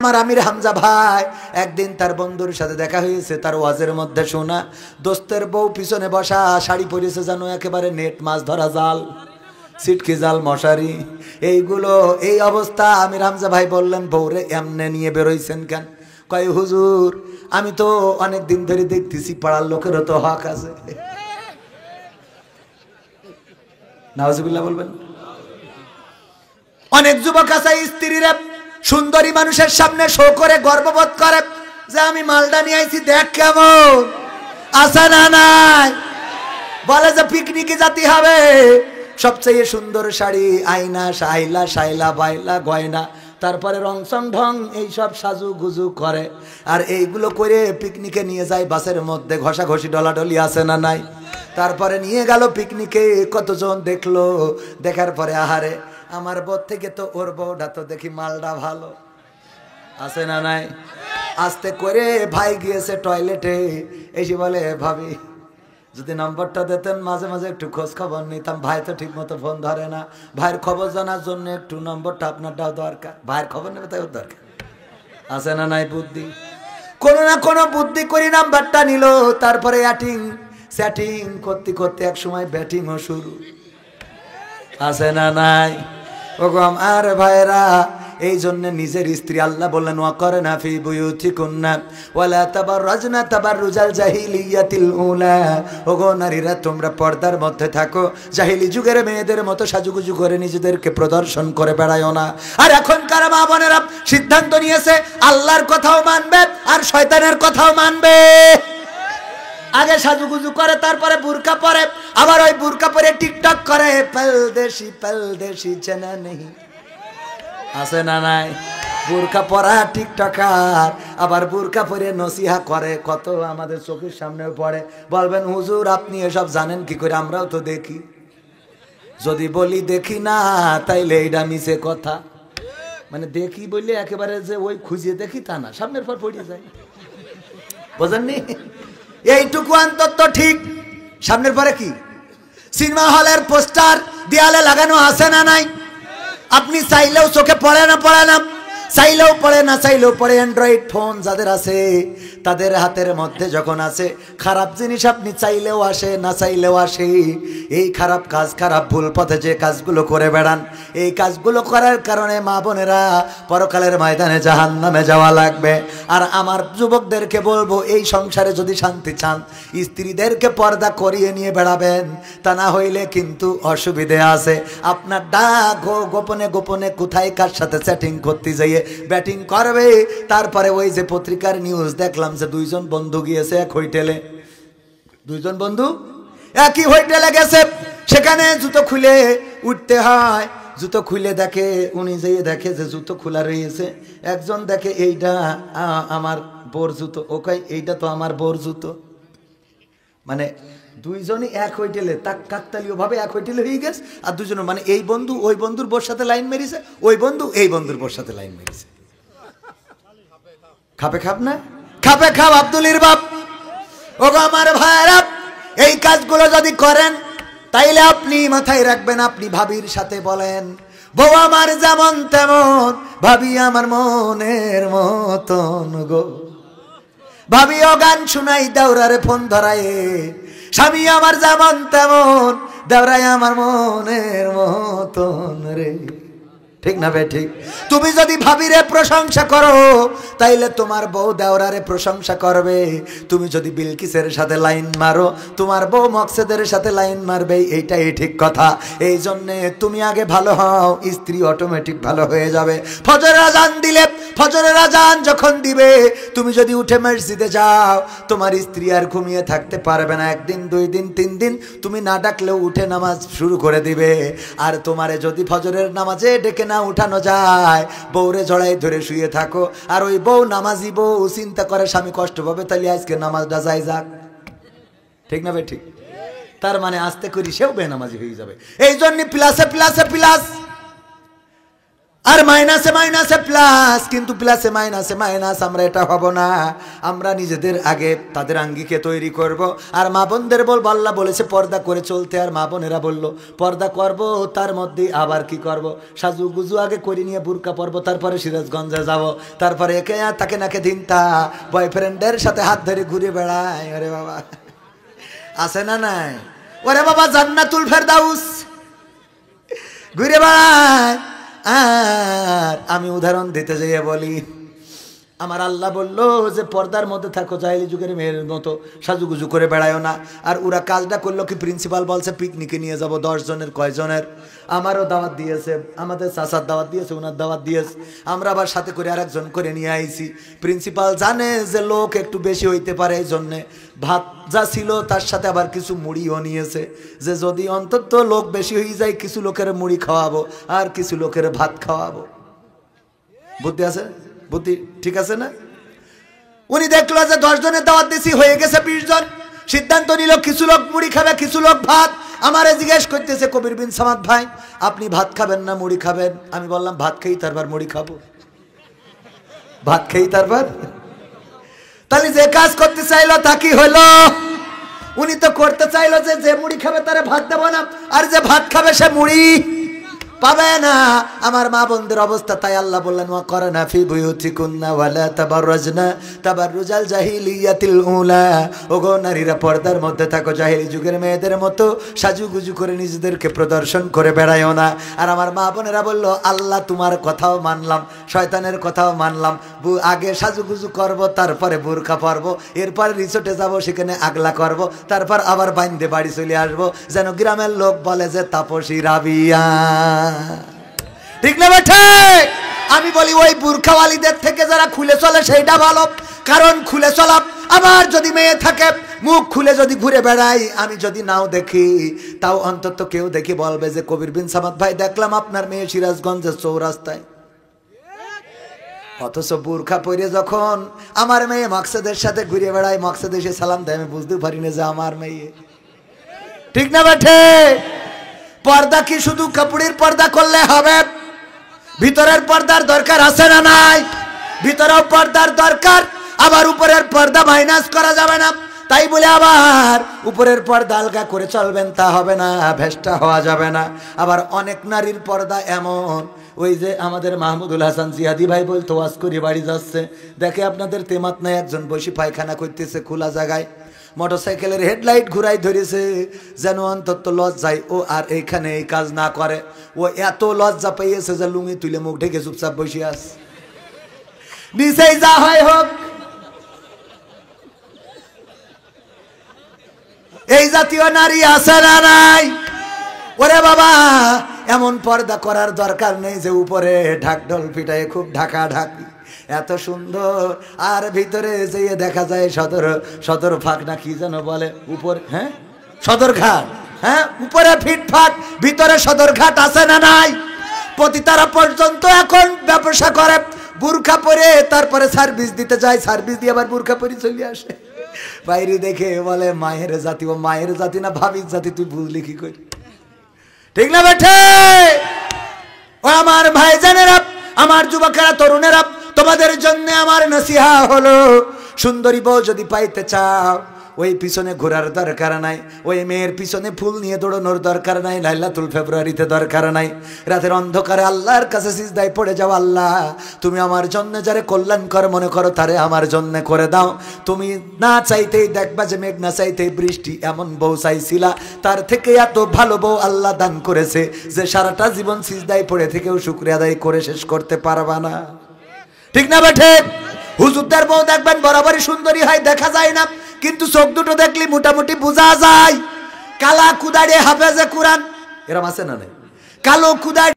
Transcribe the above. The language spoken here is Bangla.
আমার আমির হামজা ভাই একদিন তার বন্ধুর সাথে দেখা হয়েছে, তার ওয়াজের মধ্যে শোনা দোস্তের বউ পিছনে বসা, শাড়ি পরেছে জানো একেবারে নেট মাছ ধরা জাল, সিটকি জাল, মশারি, এইগুলো এই অবস্থা। আমির হামজা ভাই বললেন, বউরে এমনে নিয়ে বেরোইছেন কেন? কয় হুজুর আমি তো অনেক দিন ধরে দেখতেছি পাড়ার লোকেরও তো হক আছে। নাউজুবিল্লাহ বলবেন। অনেক যুবক আছে স্ত্রীরা সুন্দরী মানুষের সামনে শো করে গর্ববোধ করে যে আমি মালটা নিয়ে আইছি, দেখ কেমন আছে না নাই, বলে যে পিকনিকে যেতে হবে, সবচেয়ে সুন্দর শাড়ি, আয়না, সাইলা, সাইলা, বাইলা, গয়না, তারপরে রং সং ঢং এইসব সাজু গুজু করে, আর এইগুলো করে পিকনিকে নিয়ে যায় বাসের মধ্যে, ঘষাঘষি ডলাডলি আছে না নাই। তারপরে নিয়ে গেল পিকনিকে, কতজন দেখলো, দেখার পরে আহারে আমার বউ থেকে তো ওর বউটা তো দেখি মালটা ভালো আছে না নাই। আস্তে করে ভাই গিয়েছে টয়লেটে, এসে বলে ভাবি যদি নম্বরটা দিতেন মাঝে মাঝে একটু খোঁজ খবর নিতাম, ভাই তো ঠিক মতো ফোন ধরে না, ভাইয়ের খবর জানার জন্য একটু নম্বরটা আপনারটাও দরকার, ভাইয়ের খবর নেবে তাই দরকার আছে না নাই। বুদ্ধি কোনো না কোনো বুদ্ধি করি নাম্বারটা নিল, তারপরে সেটিং করতে করতে এক সময় ব্যাটিংও শুরু আছে না নাই। ওগো আমার ভাইরা, এই জন্য নিজের স্ত্রী আল্লাহ বললেন ওয়াকরনা ফি বুয়ুতিকুন্না ওয়ালা তাবাররাজনা তাবাররুজাল জাহিলিয়াতিল উলা। ওগো নারীরা তোমরা পর্দার মধ্যে থাকো, জাহিলি যুগের মেয়েদের মতো সাজুগুজু করে নিজেদেরকে প্রদর্শন করে বেড়ায়ও না। আর এখনকার মা বোনেরা সিদ্ধান্ত নিয়েছে আল্লাহর কথাও মানবে আর শয়তানের কথাও মানবে। আগে সাজুগুজু করে, তারপরে বুরকা পরে, আবার ওই বুরকা পরে টিকটক করে, পলদেশি চেনা নেই আছে না নাই। বুরকা পরা টিকটকার, আবার বুরকা পরে নসিহা করে, কত আমাদের চোখের সামনে পড়ে। বলবেন হুজুর আপনি এসব জানেন কি করে? আমরাও তো দেখি। যদি বলি দেখি না তাইলে এইটা মিছে কথা, মানে দেখি বললে একেবারে যে ওই খুঁজিয়ে দেখি তা না, সামনের পর পড়ে যায়, বোঝেননি? এইটুকু অন্তত ঠিক। সামনের পরে কি? সিনেমা হলের পোস্টার দেয়ালে লাগানো আছে না নাই? আপনি চাইলেও চোখে পড়ে না, চাইলেও পড়ে না, চাইলেও পড়ে। অ্যান্ড্রয়েড ফোন যাদের আছে তাদের হাতের মধ্যে যখন আছে খারাপ জিনিস, আপনি চাইলেও আসে না চাইলেও আসে। এই খারাপ কাজ, খারাপ ভুল পথে যে কাজগুলো করে বেড়ান, এই কাজগুলো করার কারণে মা বোনেরা পরকালের ময়দানে জাহান্নামে যাওয়া লাগবে। আর আমার যুবকদেরকে বলবো, এই সংসারে যদি শান্তি চান স্ত্রীদেরকে পর্দা করিয়ে নিয়ে বেড়াবেন, তা না হইলে কিন্তু অসুবিধে আছে। আপনার ডাক গোপনে গোপনে কোথায় কার সাথে চ্যাটিং করতে যাইয়ে ব্যাটিং করবে। তারপরে ওই যে পত্রিকার নিউজ দেখলাম যে দুইজন বন্ধু গিয়েছে এক হোটেলে, দুইজন বন্ধু একই হোটেলে গেছে, সেখানে জুতো খুলে উঠতে হয়, জুতো খুলে দেখে, উনি যেয়ে দেখে যে জুতো খোলা রয়েছে, একজন দেখে এইটা আমার বোর জুতো, ও কয় এইটা তো আমার বোর জুতো। মানে দুইজনই এক হোটেলে, তাক কাকতালীয় ভাবে এক হোটেলে হয়ে গেছে, আর দুজন মানে এই বন্ধু ওই বন্ধুর বোর সাথে লাইন মেরিছে, ওই বন্ধু এই বন্ধুর বোর সাথে লাইন মেরিছে। খাপে খাপ না, খাপে খাপ আব্দুলির বাপ। ওগো আমার ভাইরা, এই কাজগুলো যদি করেন তাইলে আপনি মাথায় রাখবেন, আপনি ভাবির সাথে বলেন বউ আমার যেমন তেমন, ভাবি আমার মনের মতন গো। ভাবিও গান শুনাই দেওরারে ফোন ধরায়, স্বামী আমার যেমন তেমন, দেওরাই আমার মনের মতন রে। ঠিক না বে ঠিক? তুমি যদি ভাবিরে প্রশংসা করো তাইলে তোমার বউ দেওরারে প্রশংসা করবে। তুমি যদি বিলকিসের সাথে লাইন মারো তোমার বউ মকসেদের সাথে লাইন মারবে, এইটাই ঠিক কথা। এই জন্যে তুমি আগে ভালো হও, স্ত্রী অটোমেটিক ভালো হয়ে যাবে। ফজরের আজান দিলে, ফজরের আজান যখন দিবে, তুমি যদি উঠে মসজিদে যাও তোমার স্ত্রী আর ঘুমিয়ে থাকতে পারবে না। একদিন, দুই দিন, তিন দিন তুমি না ডাকলেও উঠে নামাজ শুরু করে দিবে। আর তোমারে যদি ফজরের নামাজে ডেকে না উঠানো যায়, বউরে জড়াই ধরে শুয়ে থাকো, আর ওই বউ নামাজি বউ চিন্তা করে স্বামী কষ্ট পাবে, তাহলে আজকে নামাজটা যাই যাক। ঠিক না ভাই ঠিক? তার মানে আস্তে করি সেও বেনামাজি হয়ে যাবে। এই জন্য প্লাসে প্লাসে প্লাস। আর মাইনাসে মাইনাসে প্লাস, কিন্তু প্লাসে মাইনাসে মাইনাস আমরা এটা হব না। আমরা নিজেদের আগে তাদের আঙ্গিকে তৈরি করব। আর মা বোনদের বলবো, আল্লাহ বলেছে পর্দা করে চলতে, আর মা বোনেরা বললো পর্দা করব, তার মধ্যেই আবার কি করব, সাজু গুজু আগে করে নিয়ে বুরকা পরব, তারপরে সিরাজগঞ্জে যাব, তারপরে একে তাকে নাকে দিনতা বয়ফ্রেন্ডের সাথে হাত ধরে ঘুরে বেড়ায়। ওরে বাবা, আছে না নাই? ওরে বাবা, জান্নাতুল ফেরদাউস ঘুরে বেড়ায়। আর আমি উদাহরণ দিতে যাইয়ে বলি, আমার আল্লাহ বললো যে পর্দার মধ্যে থাকো, জাহেলি যুগের মেয়ের মতো সাজুগুজু করে বেড়ায়ও না। আর ওরা কাজটা করলো কি, প্রিন্সিপাল বলছে পিকনিকে নিয়ে যাব 10 জনের, কয়জনের? আমারও দাওয়াত দিয়েছে, আমাদের চাচার দাওয়াত দিয়েছে, ওনার দাওয়াত দিয়েছে, আমরা আবার সাথে করে আরেকজন করে নিয়ে আইছি। প্রিন্সিপাল জানে যে লোক একটু বেশি হইতে পারে, এই জন্যে ভাত যা ছিল তার সাথে আবার কিছু মুড়িও নিয়েছে, যে যদি অন্তত লোক বেশি হয়ে যায় কিছু লোকের মুড়ি খাওয়াবো আর কিছু লোকের ভাত খাওয়াবো। বুদ্ধি আছে? বুদ্ধি ঠিক আছে না? উনি দেখলো যে 10 জনের দাওয়াত দিছি, হয়ে গেছে 20 জন। সিদ্ধান্ত নিল কিছু লোক মুড়ি খাবে, কিছু লোক ভাত। আমারে জিজ্ঞেস করতেছে কবির বিন সামাদ ভাই, আপনি ভাত খাবেন না মুড়ি খাবেন? আমি বললাম ভাত খেয়েই তারপর মুড়ি খাবো, ভাত খেয়েই তারপর। তাহলে যে কাজ করতে চাইলো তা কি হলো? উনি তো করতে চাইলো যে মুড়ি খাবে তারে ভাত দেবো না, আর যে ভাত খাবে সে মুড়ি পাবে না। আমার মা বোনদের অবস্থা তাই আল্লাহ বললেন, ওয়া করনা ফি বুয়ুতিকুন্না ওয়ালা তাবাররাজনা তাবাররুজাল জাহিলিয়াতিল উলা। ওগো নারীরা, পর্দার মধ্যে থাকো, জাহেলি যুগের মেয়েদের মতো সাজুগুজু করে নিজেদেরকে প্রদর্শন করে বেড়ায়ও না। আর আমার মা বোনেরা বলল, আল্লাহ তোমার কথাও মানলাম, শয়তানের কথাও মানলাম, আগে সাজুগুজু করব, তারপরে বোরকা পরব, এরপরে রিসোর্টে যাব, সেখানে আগলা করব, তারপর আবার বাইন্দে বাড়ি চলে আসবো, যেন গ্রামের লোক বলে যে তাপসী রাবিয়া। ঠিক না বেঠে? আমি বলি ওই বুরখাওয়ালিদের থেকে যারা খুলে চলে সেইটা ভালো, কারণ খুলে চলা। আবার যদি মেয়ে থাকে মুখ খুলে যদি ঘুরে বেড়াই, আমি যদি নাও দেখি, তাও অন্তত কেউ দেখি বলবে যে কবির বিন সামাদ ভাই, দেখলাম আপনার মেয়ে সিরাজগঞ্জের চৌরাস্তায়। অথচ বুরখা পরে যখন আমার মেয়ে মকসদের সাথে ঘুরে বেড়ায়, মকসদ এসে সালাম দেয়, আমি বুঝতে পারি না যে আমার মেয়ে। ঠিক না বেঠে? পর্দা কি শুধু কাপড়ের পর্দা করলে হবে? ভিতরের পর্দার দরকার আছে না নাই? ভিতরেও পর্দার দরকার। আবার উপরের পর্দা মাইনাস করা যাবে না, তাই বলে আবার উপরের পর্দা আলগা করে চলবেন তা হবে না, ভেস্টা হওয়া যাবে না। আবার অনেক নারীর পর্দা এমন, ওই যে আমাদের মাহমুদুল হাসান জিহাদি ভাই বলতো, ওয়াজ করে বাড়ি যাচ্ছে, দেখে আপনাদের তেমাত নাই, একজন বসে পায়খানা করতেছে খোলা জায়গায়, মোটরসাইকেলের হেডলাইট ঘুরাই ধরেছে, যেন অন্তত লজ্জায় ও আর এইখানে এই কাজ না করে। ও এত লজ্জা পেয়েছে যে লুঙ্গি তুলে মুখ ঢেকে চুপচাপ বসে আছে, নিচেই যা হয় হোক। এই জাতীয় নারী আছে না নাই? ওরে বাবা, এমন পর্দা করার দরকার নেই যে উপরে ঢাকঢোল পিটায় খুব ঢাকা ঢাকি, এত সুন্দর, আর ভিতরে যেয়ে দেখা যায় সদর ফাঁক না কি যেন বলে, উপর হ্যাঁ সদরঘাট, হ্যাঁ উপরে ফিটফাট, ভিতরে সদরঘাট আছে না নাই? পতিতারা পর্যন্ত এখন ব্যবসা করে বুরখা পরে, তারপরে সার্ভিস দিতে যায়, সার্ভিস দিয়ে আবার বুরখা পরে চলে আসে। বাইরে দেখে বলে মায়ের জাতি। ও মায়ের জাতি না ভাবির জাতি, তুই বুঝলি কি করি? ঠিক না বেঠে? ও আমার ভাইজানেরা, আমার যুবকেরা, তরুণেরা, তোমাদের জন্য আমার নসিহা হলো, সুন্দরী বউ যদি পাইতে চাও, ওই পিছনে ঘোরার দরকার নাই, ওই মেয়ের পিছনে ফুল নিয়ে দৌড়ানোর দরকার নাই, লাইলাতুল ফেব্রুয়ারিতে দরকার নাই। রাতের অন্ধকারে আল্লাহর কাছে সিজদায় পড়ে যাও, আল্লাহ তুমি আমার জন্য যারে কল্যাণকর মনে করো তারে আমার জন্য করে দাও। তুমি না চাইতেই দেখবা যে মেঘ না চাইতেই বৃষ্টি, এমন বউ চাইছিলা, তার থেকে এত ভালো বউ আল্লাহ দান করেছে যে সারাটা জীবন সিজদায় পড়ে থেকেও শুকরিয়া আদায় করে শেষ করতে পারবা না। ঠিক না বেঠে? হুজুরদের বউ দেখবেন বরাবরই সুন্দরী হয়, দেখা যায় না, কিন্তু চোখ দুটো দেখলে মোটামুটি বোঝা যায়। কালা কুদাড়ে হাফেজে কুরআন, এরম আছে না নাই? কালো কুদাড়ি